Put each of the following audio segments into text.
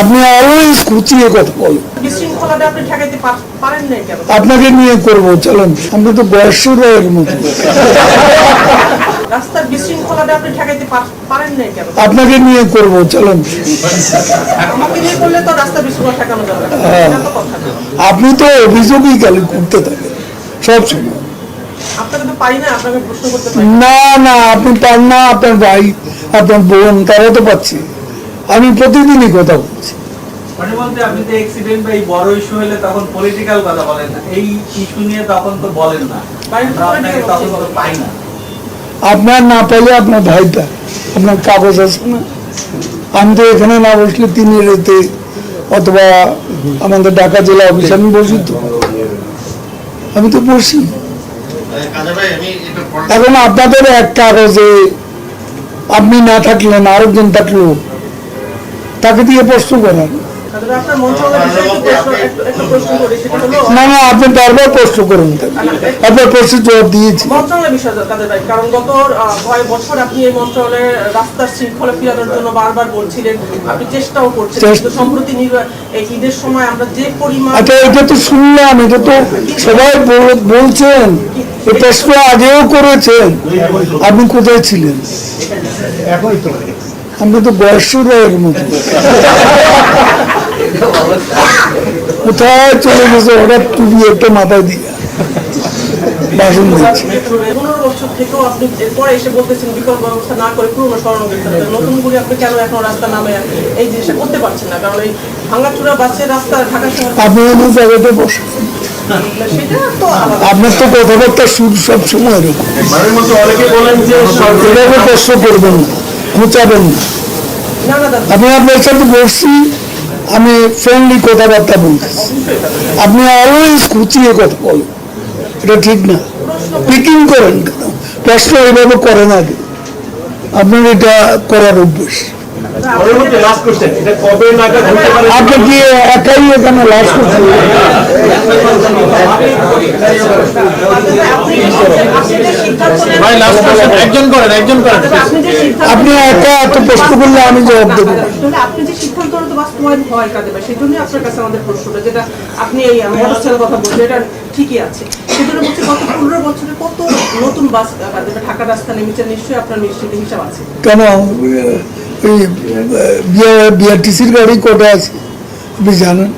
আপনি অলওয়েজ খুঁচিয়ে কথা বলেন। আপনাকে নিয়ে করবো, চলেন। আপনি তো বয়সের মতো। আপনাকে নিয়ে করবো, চলেন। আপনি তো অভিযোগই খালি করতে থাকেন সবসময়। না না, আপনি পান না, আপনার ভাই, আপনার বোন, তারা তো পাচ্ছি। আমি প্রতিদিনই কথা বলছি। আপনি যে অ্যাক্সিডেন্ট বা এই বড় ইস্যু হলে তখন পলিটিক্যাল কথা বলেন, এই ইস্যু নিয়ে তখন তো বলেন না, তখন তো পাই না। আপনার না পাইলে আপনার ভাইটা, আপনার কাগজ আছে না? আমি তো এখানে না বসলে তিনি রেতে অথবা আমাদের ঢাকা জেলা অফিসে আমি বসি, তো আমি তো বসি। এখন আপনাদের এক কাগজে আপনি না থাকলেন, আরেকজন থাকলো, তাকে দিয়ে প্রশ্ন করেন। না না, আপনি বারবার প্রশ্ন করুন, আপনার প্রশ্নের জবাব দিয়েছি। কারণ গত কয়েক বছর আপনি এই মন্ত্রণালয়ের রাস্তার শৃঙ্খলা ফিরানোর জন্য বারবার বলছিলেন, আপনি চেষ্টাও করছিলেন। সম্প্রতি ঈদের সময় আমরা যে পরিমাণ, আচ্ছা এটা তো শুনলাম, এটা তো সবাই বলছেন, এই প্রশ্ন আগেও করেছেন, আপনি কোথায় ছিলেন? আপনি তো বয়সের মতো। কোথায় চলে গেছে হঠাৎ টুপি একটা মাথায় দিয়ে ভাষণ দিচ্ছে। 15 বছর থেকেও আপনি এরপরে এসে বলতেছেন বিকল্প ব্যবস্থা না করে পুরনো সরানো গেছে। নতুন করে আপনি কেন এখন রাস্তা নামে এই জিনিসটা করতে পারছেন না? কারণ এই ভাঙাচুরা বাসের রাস্তা ঢাকা শহর, আপনি আমার জায়গাতে বসে, আপনার তো কথাবার্তা সুর সব সময় প্রশ্ন করবেন না, ঘুচাবেন না। আমি আপনার সাথে বসছি, আমি ফ্রেন্ডলি কথাবার্তা বলতেছি, আপনি অলওয়েজ খুঁচিয়ে কথা বলেন, এটা ঠিক না। পিকিং করেন কেন? প্রশ্ন এইভাবে করেন আগে, আপনার এটা করার অভ্যেস। আপনি কি একাই এখানে লাশ করছেন? আপনি একা এত প্রশ্ন করলে আমি জবাব দেবো। আপনি যে সিদ্ধান্ত বাস্তবায়ন হয় কাজে, সেজন্যই আপনার কাছে আমাদের প্রশ্নটা, যেটা আপনি এই মোটরসাইকেল কথা বলছেন, এটা ঠিকই আছে। সেজন্য বলছি গত 15 বছরে কত নতুন বাস ঢাকা রাস্তা নেমেছে, নিশ্চয়ই আপনার নিশ্চিত হিসাব আছে। কেন বিআরটিসির গাড়ি কটা আছে আপনি জানেন?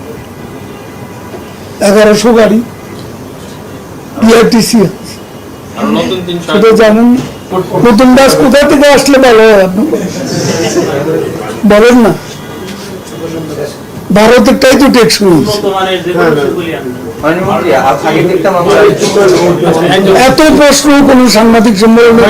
1100 গাড়ি বিআরটিসি আছে, সেটা জানেন? নতুন বাস কোথা থেকে আসলে ভালো হয় আপনি বলেন না? ভারতেরটাই তো টেকসই। এত প্রশ্ন কোন সাংবাদিক সম্মেলনে